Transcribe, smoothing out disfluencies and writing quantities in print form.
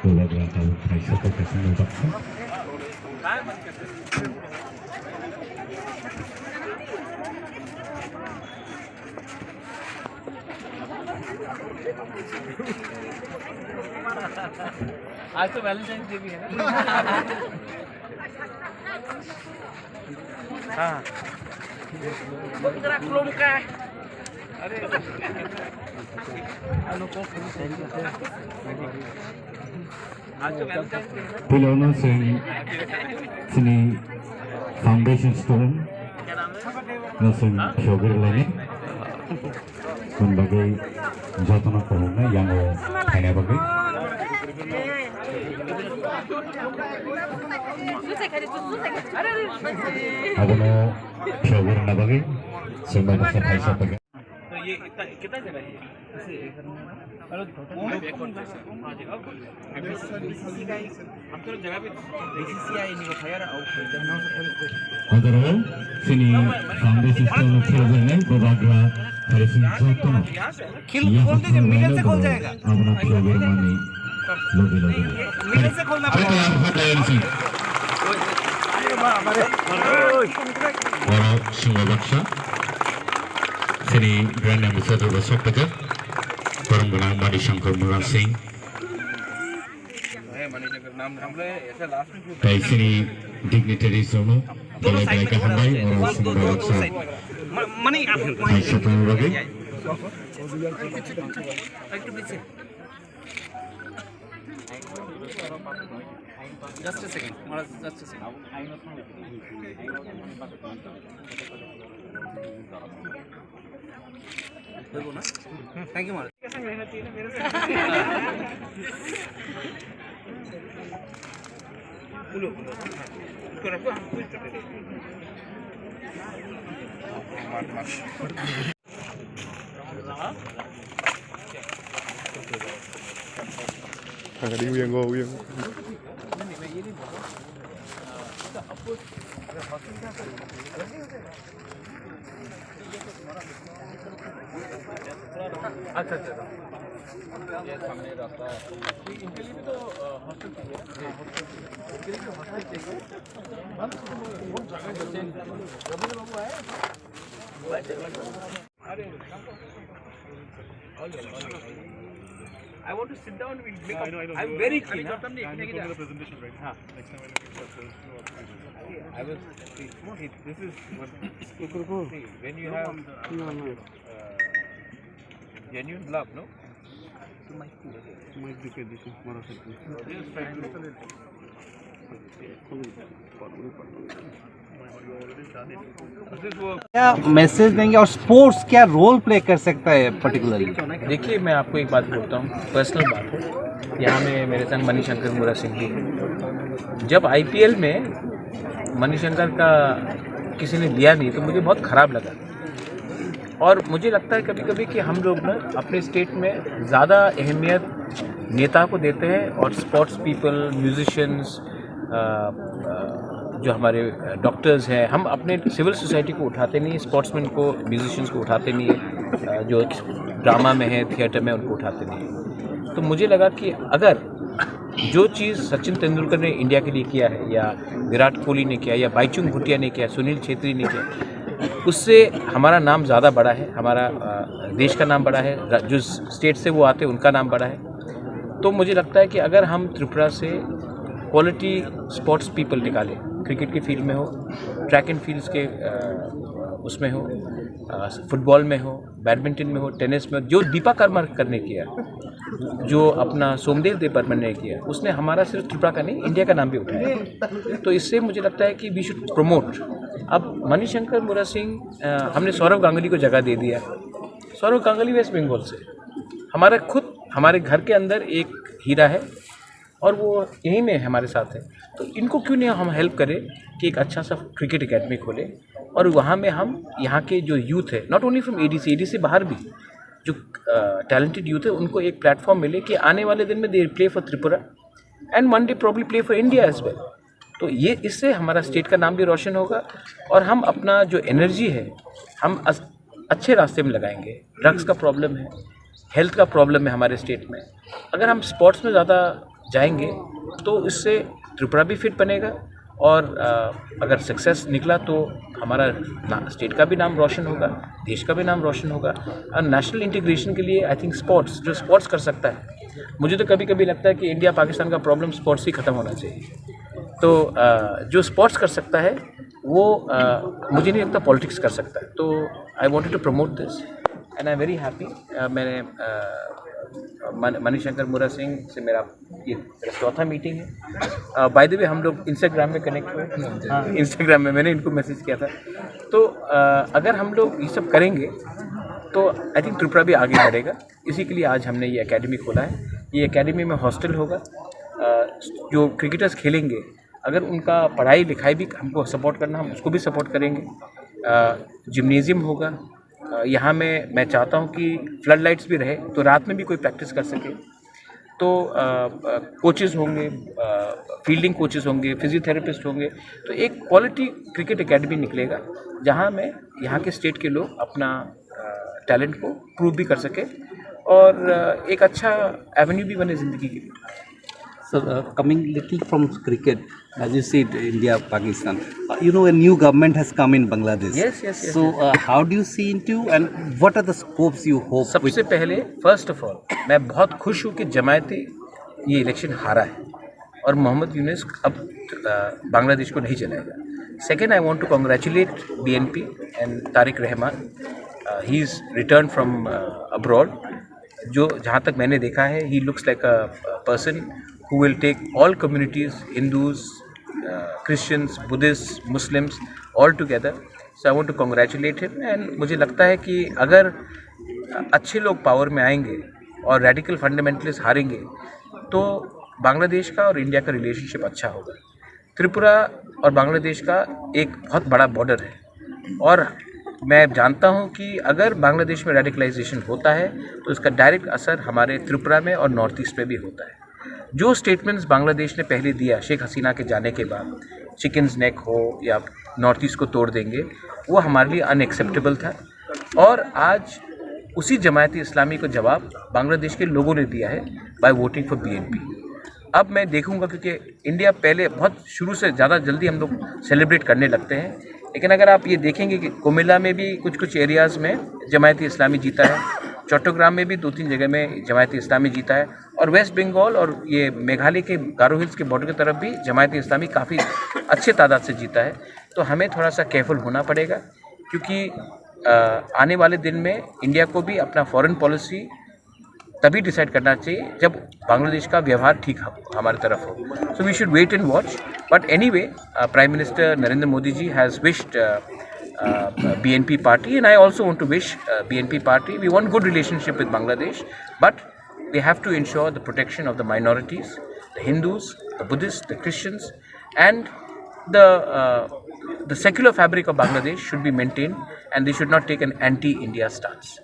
Bulaga tahu Malaysia ke Kasih Baksa. आज तो Valentine day भी है ना। हाँ क्लोम का है। अरे Pilona sini foundation student nasun syogir lagi sebagai jatuh pohonnya yang hanya bagi ada no syogir na bagi sebagai saya bagi तो ये कितना जगह है Adaro sini foundation student syogir ni berbagi hari jatuh minute से खोल जाएगा अपना syogir mani logi minute से खोलना पड़ेगा Orang Sungai Baksa sini Grand Ambassador Basok Pajar Orang Benang Madi Shankar Murad Singh Dari sini dignitary semua Balai Hambai Orang Sungai Baksa Aisyah Tanuragi Just a second. Just a second. Thank you, Maharaj. Agak diuyang gua uyang. अच्छा अच्छा ये सामने रास्ता इनके लिए भी तो hostel चाहिए ना इनके लिए हॉस्टल चाहिए बहुत जगह बच्चे रवि बाबू आए अरे I want to sit down with make up. I'm very keen. I'm going to the presentation right now. Next time I was see, this is what see, when you have genuine love, no? क्या message देंगे और sports क्या role play कर सकता है particularly? देखिए मैं आपको एक बात बोलता हूँ, पर्सनल बात है। यहाँ में मेरे संग मणिशंकर मुरा सिंह जी हैं। जब आईपीएल में मणिशंकर का किसी ने लिया नहीं तो मुझे बहुत ख़राब लगा और मुझे लगता है कभी कभी कि हम लोग ना अपने स्टेट में ज़्यादा अहमियत नेता को देते हैं और स्पोर्ट्स पीपल, म्यूजिशियंस, जो हमारे डॉक्टर्स हैं, हम अपने सिविल सोसाइटी को उठाते नहीं, स्पोर्ट्समैन को, म्यूजिशियंस को उठाते नहीं है, जो ड्रामा में है, थिएटर में, उनको उठाते नहीं है। तो मुझे लगा कि अगर जो चीज़ सचिन तेंदुलकर ने इंडिया के लिए किया है या विराट कोहली ने किया या बाईचुंग भूटिया ने किया, सुनील छेत्री ने किया, उससे हमारा नाम ज़्यादा बड़ा है, हमारा देश का नाम बड़ा है, जो स्टेट से वो आते हैं उनका नाम बड़ा है। तो मुझे लगता है कि अगर हम त्रिपुरा से क्वालिटी स्पोर्ट्स पीपल निकालें, क्रिकेट के फील्ड में हो, ट्रैक एंड फील्ड्स के उसमें हो, फुटबॉल में हो, बैडमिंटन में हो, टेनिस में हो, जो दीपा कर्माकर ने किया, जो अपना सोमदेव देवबर्मन ने किया, उसने हमारा सिर्फ त्रिपुरा का नहीं इंडिया का नाम भी उठाया। तो इससे मुझे लगता है कि वी शुड प्रमोट। अब मणिशंकर मुरा सिंह, हमने सौरव गांगुली को जगह दे दिया। सौरव गांगुली वेस्ट बंगाल से, हमारा खुद हमारे घर के अंदर एक हीरा है और वो यहीं में हमारे साथ है। तो इनको क्यों नहीं हम हेल्प करें कि एक अच्छा सा क्रिकेट एकेडमी खोलें और वहाँ में हम यहाँ के जो यूथ है, नॉट ओनली फ्रॉम एडीसी बाहर भी जो टैलेंटेड यूथ है, उनको एक प्लेटफॉर्म मिले कि आने वाले दिन में they play for Tripura and one day probably play for India as well. तो ये इससे हमारा स्टेट का नाम भी रोशन होगा और हम अपना जो एनर्जी है हम अच्छे रास्ते में लगाएंगे। ड्रग्स का प्रॉब्लम है, हेल्थ का प्रॉब्लम है हमारे स्टेट में, अगर हम स्पोर्ट्स में ज़्यादा जाएंगे तो इससे त्रिपुरा भी फिट बनेगा और अगर सक्सेस निकला तो हमारा स्टेट का भी नाम रोशन होगा, देश का भी नाम रोशन होगा। और नेशनल इंटीग्रेशन के लिए आई थिंक स्पोर्ट्स, जो स्पोर्ट्स कर सकता है, मुझे तो कभी कभी लगता है कि इंडिया पाकिस्तान का प्रॉब्लम स्पोर्ट्स ही ख़त्म होना चाहिए। तो जो स्पोर्ट्स कर सकता है वो मुझे नहीं लगता पॉलिटिक्स कर सकता है। तो I wanted to promote this and I am very happy. मैंने मणिशंकर मुरा सिंह से मेरा ये चौथा मीटिंग है। बाय द वे हम लोग इंस्टाग्राम में कनेक्ट हुए। हाँ, इंस्टाग्राम में मैंने इनको मैसेज किया था। तो अगर हम लोग ये सब करेंगे तो आई थिंक त्रिपुरा भी आगे बढ़ेगा। इसी के लिए आज हमने ये एकेडमी खोला है। ये एकेडमी में हॉस्टल होगा। जो क्रिकेटर्स खेलेंगे अगर उनका पढ़ाई लिखाई भी हमको सपोर्ट करना, हम उसको भी सपोर्ट करेंगे। जिम्नेजियम होगा यहाँ में। मैं चाहता हूँ कि फ्लड लाइट्स भी रहे तो रात में भी कोई प्रैक्टिस कर सके। तो कोचेज़ होंगे, फील्डिंग कोचेज़ होंगे, फिजियोथेरेपिस्ट होंगे। तो एक क्वालिटी क्रिकेट एकेडमी निकलेगा जहाँ में यहाँ के स्टेट के लोग अपना टैलेंट को प्रूव भी कर सके और एक अच्छा एवेन्यू भी बने ज़िंदगी के लिए। So coming little from cricket, as you said, India, Pakistan, you know, a new government has come in Bangladesh. Yes. So how do you see into and what are the scopes you hope? सबसे पहले first of all मैं बहुत खुश हूँ कि जमायती ये election हारा है और मोहम्मद यूनुस अब बांग्लादेश को नहीं चलाएगा। Second, I want to congratulate BNP and Tarique Rahman. He is return from abroad. जो जहाँ तक मैंने देखा है, he looks like a person who will take all communities, Hindus, Christians, Buddhists, Muslims, all together. So I want to congratulate him and मुझे लगता है कि अगर अच्छे लोग पावर में आएंगे और रेडिकल फंडामेंटलिस्ट हारेंगे तो बांग्लादेश का और इंडिया का रिलेशनशिप अच्छा होगा। त्रिपुरा और बांग्लादेश का एक बहुत बड़ा बॉर्डर है और मैं जानता हूँ कि अगर बांग्लादेश में रेडिकलाइजेशन होता है तो इसका डायरेक्ट असर हमारे त्रिपुरा में और नॉर्थ ईस्ट में भी होता है। जो स्टेटमेंट्स बांग्लादेश ने पहले दिया शेख हसीना के जाने के बाद, चिकन्स नेक हो या नॉर्थ ईस्ट को तोड़ देंगे, वो हमारे लिए अनएक्सेप्टेबल था और आज उसी जमायती इस्लामी को जवाब बांग्लादेश के लोगों ने दिया है बाय वोटिंग फॉर BNP। अब मैं देखूंगा क्योंकि इंडिया पहले बहुत शुरू से ज़्यादा जल्दी हम लोग सेलिब्रेट करने लगते हैं, लेकिन अगर आप ये देखेंगे कि कुमिल्ला में भी कुछ एरियाज़ में जमायती इस्लामी जीता है, चट्टोग्राम में भी 2-3 जगह में जमायती इस्लामी जीता है और वेस्ट बंगाल और ये मेघालय के गारो हिल्स के बॉर्डर की तरफ भी जमायती इस्लामी काफ़ी अच्छे तादाद से जीता है। तो हमें थोड़ा सा केयरफुल होना पड़ेगा क्योंकि आने वाले दिन में इंडिया को भी अपना फॉरेन पॉलिसी तभी डिसाइड करना चाहिए जब बांग्लादेश का व्यवहार ठीक हमारी तरफ हो। So we should wait and watch. But anyway, prime minister Narendra Modi ji has wished BNP party and I also want to wish BNP party, we want good relationship with Bangladesh, but they have to ensure the protection of the minorities, the Hindus, the Buddhists, the Christians, and the secular fabric of Bangladesh should be maintained and they should not take an anti-India stance.